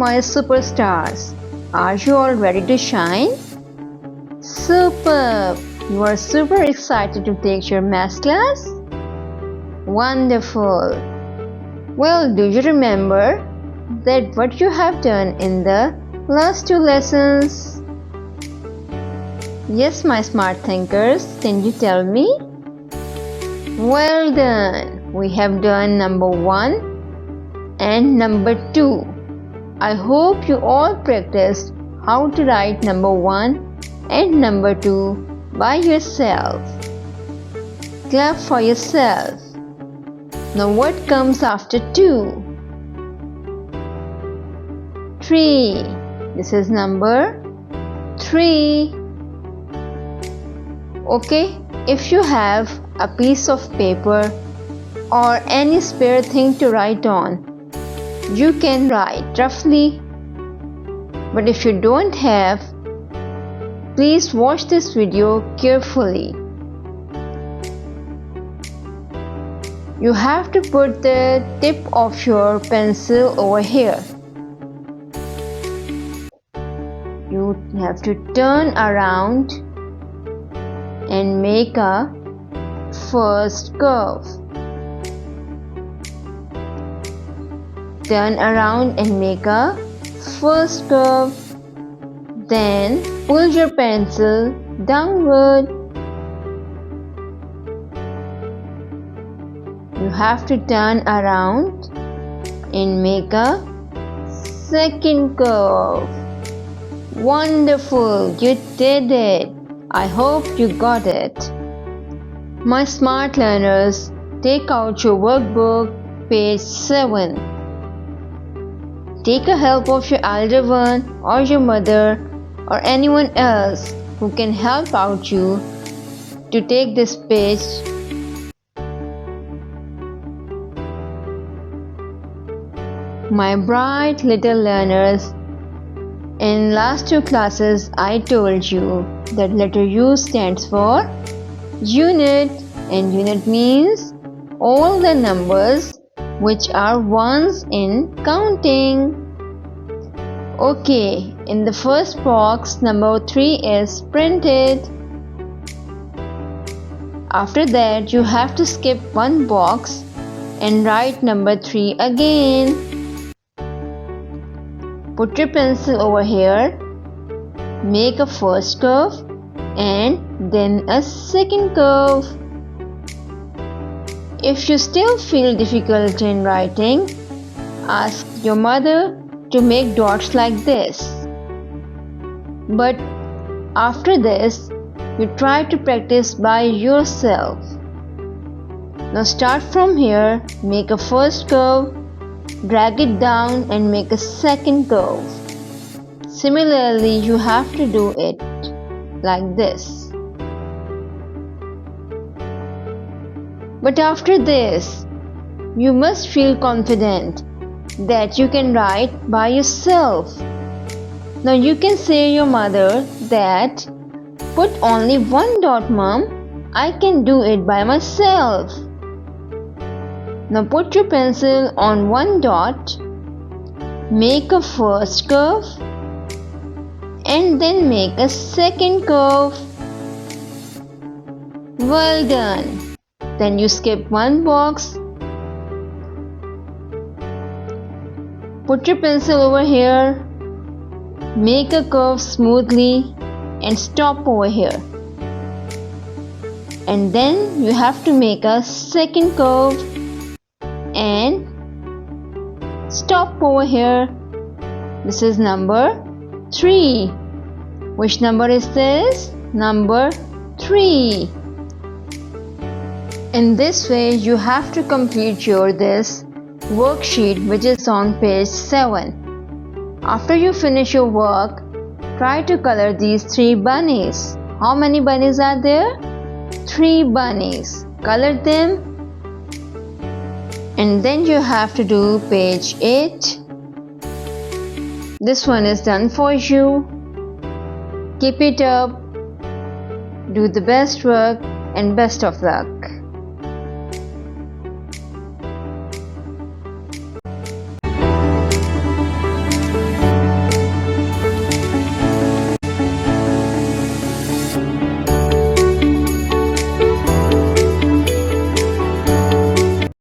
my superstars. Are you all ready to shine? Superb! You are super excited to take your math class? Wonderful! Well, do you remember that what you have done in the last 2 lessons? Yes, my smart thinkers, can you tell me? Well done! We have done number 1 and number 2. I hope you all practiced how to write number 1 and number 2 by yourself. Clap for yourself. Now what comes after 2? 3. This is number 3. Okay, if you have a piece of paper or any spare thing to write on, you can write roughly. But if you don't have, please watch this video carefully. You have to put the tip of your pencil over here. You have to turn around and make a first curve. Turn around and make a first curve. Then pull your pencil downward. You have to turn around and make a second curve. Wonderful! You did it! I hope you got it. My smart learners, take out your workbook, page 7. Take a help of your elder one or your mother or anyone else who can help out you to take this page. My bright little learners, in last 2 classes I told you that letter U stands for unit, and unit means all the numbers which are ones in counting. Okay, in the first box number 3 is printed. After that you have to skip one box and write number 3 again. Put your pencil over here, make a first curve and then a second curve. If you still feel difficult in writing, ask your mother to make dots like this. But after this, you try to practice by yourself. Now start from here, make a first curve, drag it down and make a second curve. Similarly, you have to do it like this. But after this, you must feel confident that you can write by yourself. Now you can say your mother that, put only one dot, mom, I can do it by myself. Now put your pencil on one dot, make a first curve and then make a second curve. Well done. Then you skip one box. Put your pencil over here, make a curve smoothly and stop over here. And then you have to make a second curve and stop over here. This is number 3. Which number is this? Number 3. In this way, you have to complete your this worksheet which is on page 7. After you finish your work, try to color these 3 bunnies. How many bunnies are there? 3 bunnies. Color them. And then you have to do page 8. This one is done for you. Keep it up. Do the best work and best of luck.